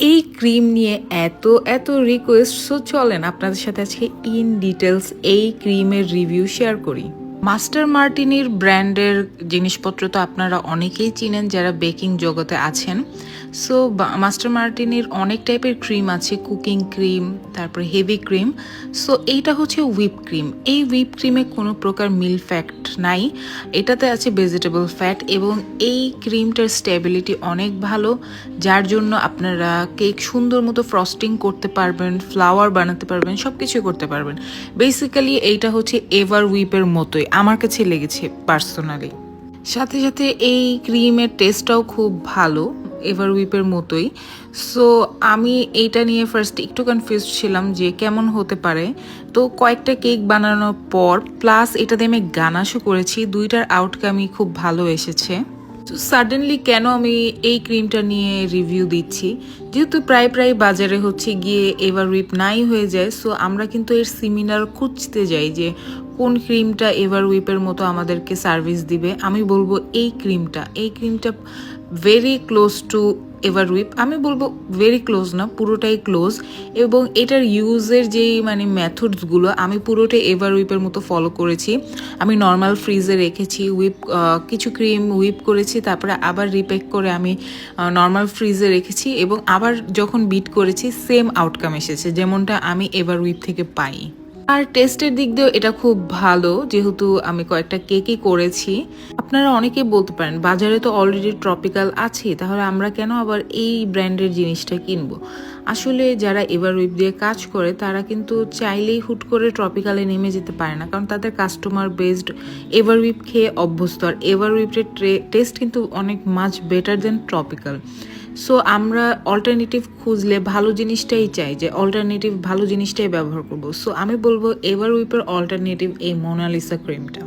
এই ক্রিম নিয়ে এত এত রিকোয়েস্ট, সো চলেন আপনাদের সাথে আজকে ইন ডিটেলস এই ক্রিমের রিভিউ শেয়ার করি। মাস্টার মার্টিনির ব্র্যান্ডের জিনিসপত্র তো আপনারা অনেকেই চিনেন যারা বেকিং জগতে আছেন। সো মাস্টার মার্টিনির অনেক টাইপের ক্রিম আছে, কুকিং ক্রিম, তারপরে হেভি ক্রিম। সো এইটা হচ্ছে হুইপ ক্রিম। এই হুইপ ক্রিমে কোনো প্রকার মিল্ক ফ্যাট নাই, এটাতে আছে ভেজিটেবল ফ্যাট, এবং এই ক্রিমটার স্টেবিলিটি অনেক ভালো, যার জন্য আপনারা কেক সুন্দর মতো ফ্রস্টিং করতে পারবেন, ফ্লাওয়ার বানাতে পারবেন, সব কিছুই করতে পারবেন। বেসিক্যালি এইটা হচ্ছে এভার হুইপের মতোই আমার কাছে লেগেছে পার্সোনালি। সাথে সাথে এই ক্রিমের টেস্টটাও খুব ভালো, এভার হুইপের মতোই। সো আমি এইটা নিয়ে ফার্স্ট একটু কনফিউজ ছিলাম যে কেমন হতে পারে। তো কয়েকটা কেক বানানোর পর প্লাস এটা দিয়ে আমি গানাশও করেছি, দুইটার আউটকামই খুব ভালো এসেছে। তো সাডেনলি কেন আমি এই ক্রিমটা নিয়ে রিভিউ দিচ্ছি, যেহেতু প্রায় প্রায় বাজারে হচ্ছে গিয়ে এভার হুইপ নাই হয়ে যায়। সো আমরা কিন্তু এর সিমিলার খুঁজতে যাই যে কোন ক্রিমটা এভার হুইপের মতো আমাদেরকে সার্ভিস দিবে। আমি বলবো এই ক্রিমটা very close two ever whip. আমি বলবো ভেরি ক্লোজ না, পুরোটাই ক্লোজ। এবং এটার ইউজের যেই মেথডসগুলো আমি পুরোটাই এভার হুইপের মতো ফলো করেছি। আমি নর্মাল ফ্রিজে রেখেছি, কিছু ক্রিম হুইপ করেছি, তারপরে আবার রিপ্যাক করে আমি নর্মাল ফ্রিজে রেখেছি, এবং আবার যখন বিট করেছি সেম আউটকাম এসেছে যেমনটা আমি এভার হুইপ থেকে পাই। আর টেস্টের দিক দিয়েও এটা খুব ভালো, যেহেতু আমি কয়েকটা কেকই করেছি। আপনারা অনেকেই বলতে পারেন বাজারে তো অলরেডি ট্রপিক্যাল আছে, তাহলে আমরা কেন আবার এই ব্র্যান্ডের জিনিসটা কিনবো। আসলে যারা এভার হুইপ দিয়ে কাজ করে তারা কিন্তু চাইলেই হুট করে ট্রপিক্যালে নেমে যেতে পারে না, কারণ তাদের কাস্টমার বেসড এভার হুইপ খেয়ে অভ্যস্ত। আর এভার হুইপের টেস্ট কিন্তু অনেক মাচ বেটার দেন ট্রপিক্যাল। সো আমরা অল্টারনেটিভ খুঁজলে ভালো জিনিসটাই চাই, যে অল্টারনেটিভ ভালো জিনিসটাই ব্যবহার করব। সো আমি বলবো এভার হুইপের অল্টারনেটিভ এই মোনালিসা ক্রিমটা।